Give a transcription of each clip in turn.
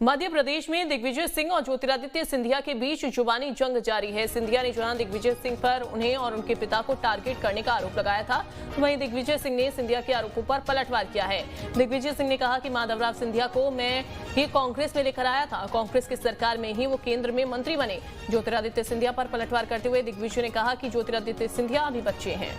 मध्य प्रदेश में दिग्विजय सिंह और ज्योतिरादित्य सिंधिया के बीच जुबानी जंग जारी है। सिंधिया ने जहां दिग्विजय सिंह पर उन्हें और उनके पिता को टारगेट करने का आरोप लगाया था, वहीं दिग्विजय सिंह ने सिंधिया के आरोपों पर पलटवार किया है। दिग्विजय सिंह ने कहा कि माधवराव सिंधिया को मैं ही कांग्रेस में लेकर आया था, कांग्रेस की सरकार में ही वो केंद्र में मंत्री बने। ज्योतिरादित्य सिंधिया पर पलटवार करते हुए दिग्विजय ने कहा कि ज्योतिरादित्य सिंधिया अभी बच्चे हैं।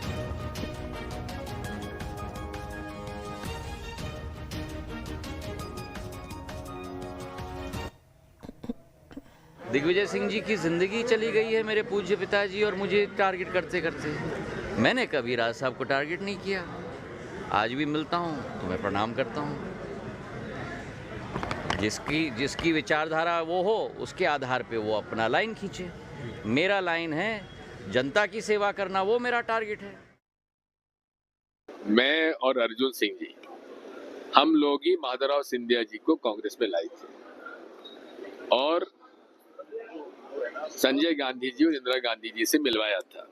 दिग्विजय सिंह जी की जिंदगी चली गई है मेरे पूज्य पिताजी और मुझे टारगेट करते करते। मैंने कभी राज साहब को टारगेट नहीं किया। आज भी मिलता हूं तो मैं प्रणाम करता हूं। जिसकी विचारधारा वो हो उसके आधार पे वो अपना लाइन खींचे। मेरा लाइन है जनता की सेवा करना, वो मेरा टारगेट है। मैं और अर्जुन सिंह जी, हम लोग ही माधवराव सिंधिया जी को कांग्रेस में लाए थे और संजय गांधी जी और इंदिरा गांधी जी से मिलवाया था।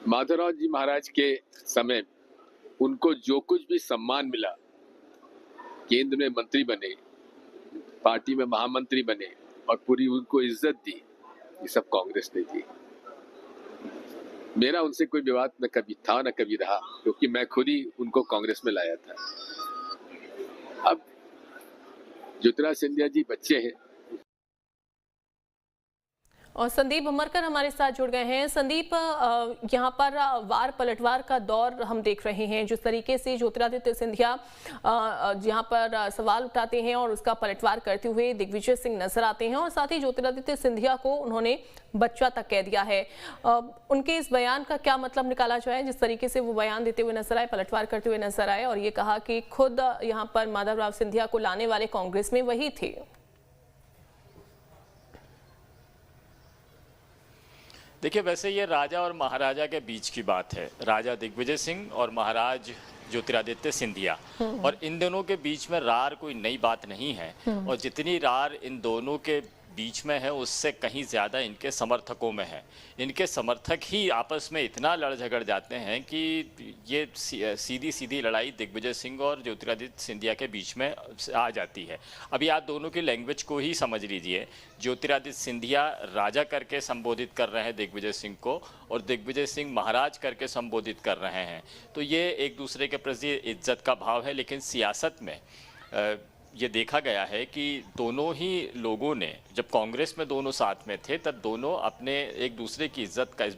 माधवराव जी महाराज के समय उनको जो कुछ भी सम्मान मिला, केंद्र में मंत्री बने, पार्टी में महामंत्री बने और पूरी उनको इज्जत दी, ये सब कांग्रेस ने दी। मेरा उनसे कोई विवाद न कभी था न कभी रहा, क्योंकि मैं खुद ही उनको कांग्रेस में लाया था। अब ज्योतिरादित्य सिंधिया जी बच्चे हैं। और संदीप भमरकर हमारे साथ जुड़ गए हैं। संदीप, यहाँ पर वार पलटवार का दौर हम देख रहे हैं। जिस तरीके से ज्योतिरादित्य सिंधिया यहाँ पर सवाल उठाते हैं और उसका पलटवार करते हुए दिग्विजय सिंह नजर आते हैं और साथ ही ज्योतिरादित्य सिंधिया को उन्होंने बच्चा तक कह दिया है। उनके इस बयान का क्या मतलब निकाला जाए? जिस तरीके से वो बयान देते हुए नजर आए, पलटवार करते हुए नजर आए और ये कहा कि खुद यहाँ पर माधवराव सिंधिया को लाने वाले कांग्रेस में वही थे। देखिए, वैसे ये राजा और महाराजा के बीच की बात है। राजा दिग्विजय सिंह और महाराज ज्योतिरादित्य सिंधिया, और इन दोनों के बीच में रार कोई नई बात नहीं है। और जितनी रार इन दोनों के बीच में है उससे कहीं ज़्यादा इनके समर्थकों में है। इनके समर्थक ही आपस में इतना लड़ झगड़ जाते हैं कि ये सीधी सीधी लड़ाई दिग्विजय सिंह और ज्योतिरादित्य सिंधिया के बीच में आ जाती है। अभी आप दोनों की लैंग्वेज को ही समझ लीजिए। ज्योतिरादित्य सिंधिया राजा करके संबोधित कर रहे हैं दिग्विजय सिंह को और दिग्विजय सिंह महाराज करके संबोधित कर रहे हैं। तो ये एक दूसरे के प्रति इज्जत का भाव है। लेकिन सियासत में ये देखा गया है कि दोनों ही लोगों ने, जब कांग्रेस में दोनों साथ में थे, तब दोनों अपने एक दूसरे की इज्जत का इस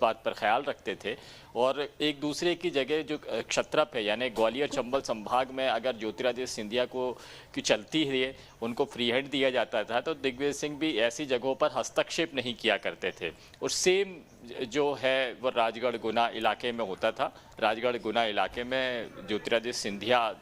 बात पर ख्याल रखते थे और एक दूसरे की जगह जो क्षत्रप है, यानी ग्वालियर चंबल संभाग में अगर ज्योतिरादित्य सिंधिया की चलती है, उनको फ्री हैंड दिया जाता था, तो दिग्विजय सिंह भी ऐसी जगहों पर हस्तक्षेप नहीं किया करते थे। और सेम जो है वो राजगढ़ गुना इलाके में होता था। राजगढ़ गुना इलाके में ज्योतिरादित्य सिंधिया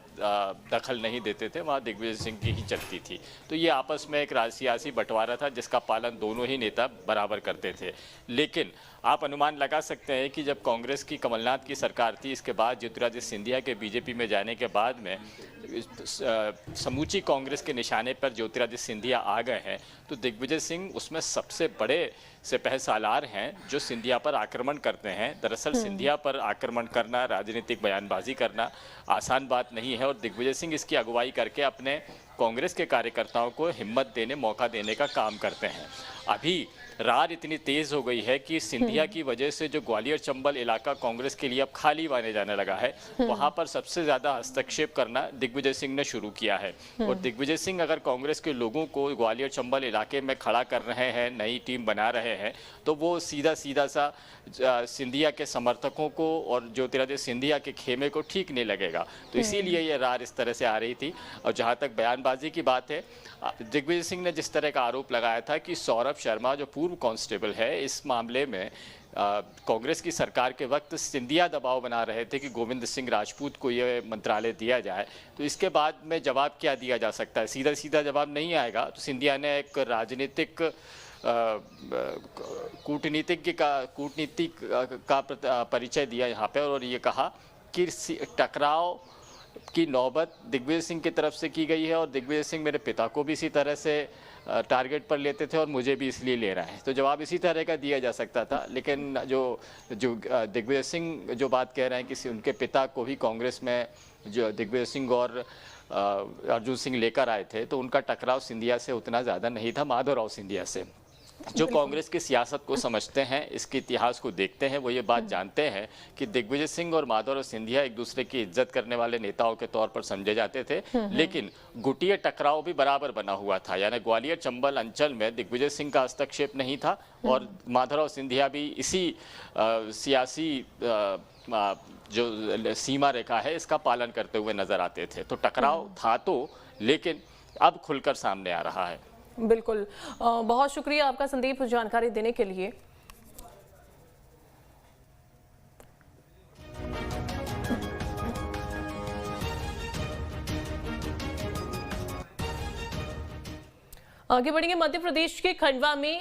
दखल नहीं देते थे, वहाँ दिग्विजय सिंह की ही चलती थी। तो ये आपस में एक सियासी बंटवारा था जिसका पालन दोनों ही नेता बराबर करते थे। लेकिन आप अनुमान लगा सकते हैं कि जब कांग्रेस की कमलनाथ की सरकार थी, इसके बाद ज्योतिरादित्य सिंधिया के बीजेपी में जाने के बाद में समूची कांग्रेस के निशाने पर ज्योतिरादित्य सिंधिया आ गए हैं, तो दिग्विजय सिंह उसमें सबसे बड़े सिपह सालार हैं जो सिंधिया पर आक्रमण करते हैं। दरअसल सिंधिया पर आक्रमण करना, राजनीतिक बयानबाजी करना आसान बात नहीं है और दिग्विजय सिंह इसकी अगुवाई करके अपने कांग्रेस के कार्यकर्ताओं को हिम्मत देने, मौका देने का काम करते हैं। अभी रार इतनी तेज हो गई है कि सिंधिया की वजह से जो ग्वालियर चंबल इलाका कांग्रेस के लिए अब खाली माने जाने लगा है, वहां पर सबसे ज्यादा हस्तक्षेप करना दिग्विजय सिंह ने शुरू किया है। और दिग्विजय सिंह अगर कांग्रेस के लोगों को ग्वालियर चंबल इलाके में खड़ा कर रहे हैं, नई टीम बना रहे हैं, तो वो सीधा सीधा सा सिंधिया के समर्थकों को और ज्योतिरादित्य सिंधिया के खेमे को ठीक नहीं लगेगा। तो इसीलिए ये रार इस तरह से आ रही थी। और जहाँ तक बयानबाजी की बात है, दिग्विजय सिंह ने जिस तरह का आरोप लगाया था कि सौरभ शर्मा जो पूर्व कांस्टेबल है, इस मामले में कांग्रेस की सरकार के वक्त सिंधिया दबाव बना रहे थे कि गोविंद सिंह राजपूत को ये मंत्रालय दिया जाए, तो इसके बाद में जवाब क्या दिया जा सकता है? सीधा सीधा जवाब नहीं आएगा। तो सिंधिया ने एक राजनीतिक कूटनीति का परिचय दिया यहाँ पे और ये कहा कि टकराव की नौबत दिग्विजय सिंह की तरफ से की गई है और दिग्विजय सिंह मेरे पिता को भी इसी तरह से टारगेट पर लेते थे और मुझे भी इसलिए ले रहा है। तो जवाब इसी तरह का दिया जा सकता था। लेकिन जो दिग्विजय सिंह जो बात कह रहे हैं कि उनके पिता को भी कांग्रेस में, जो दिग्विजय सिंह और अर्जुन सिंह लेकर आए थे तो उनका टकराव सिंधिया से उतना ज़्यादा नहीं था, माधवराव सिंधिया से। जो कांग्रेस की सियासत को समझते हैं, इसके इतिहास को देखते हैं, वो ये बात जानते हैं कि दिग्विजय सिंह और माधवराव सिंधिया एक दूसरे की इज्जत करने वाले नेताओं के तौर पर समझे जाते थे, लेकिन गुटिया टकराव भी बराबर बना हुआ था। यानी ग्वालियर चंबल अंचल में दिग्विजय सिंह का हस्तक्षेप नहीं था और माधवराव सिंधिया भी इसी सियासी जो सीमा रेखा है इसका पालन करते हुए नजर आते थे। तो टकराव था तो, लेकिन अब खुलकर सामने आ रहा है। बिल्कुल, बहुत शुक्रिया आपका संदीप जानकारी देने के लिए। आगे बढ़ेंगे, मध्य प्रदेश के खंडवा में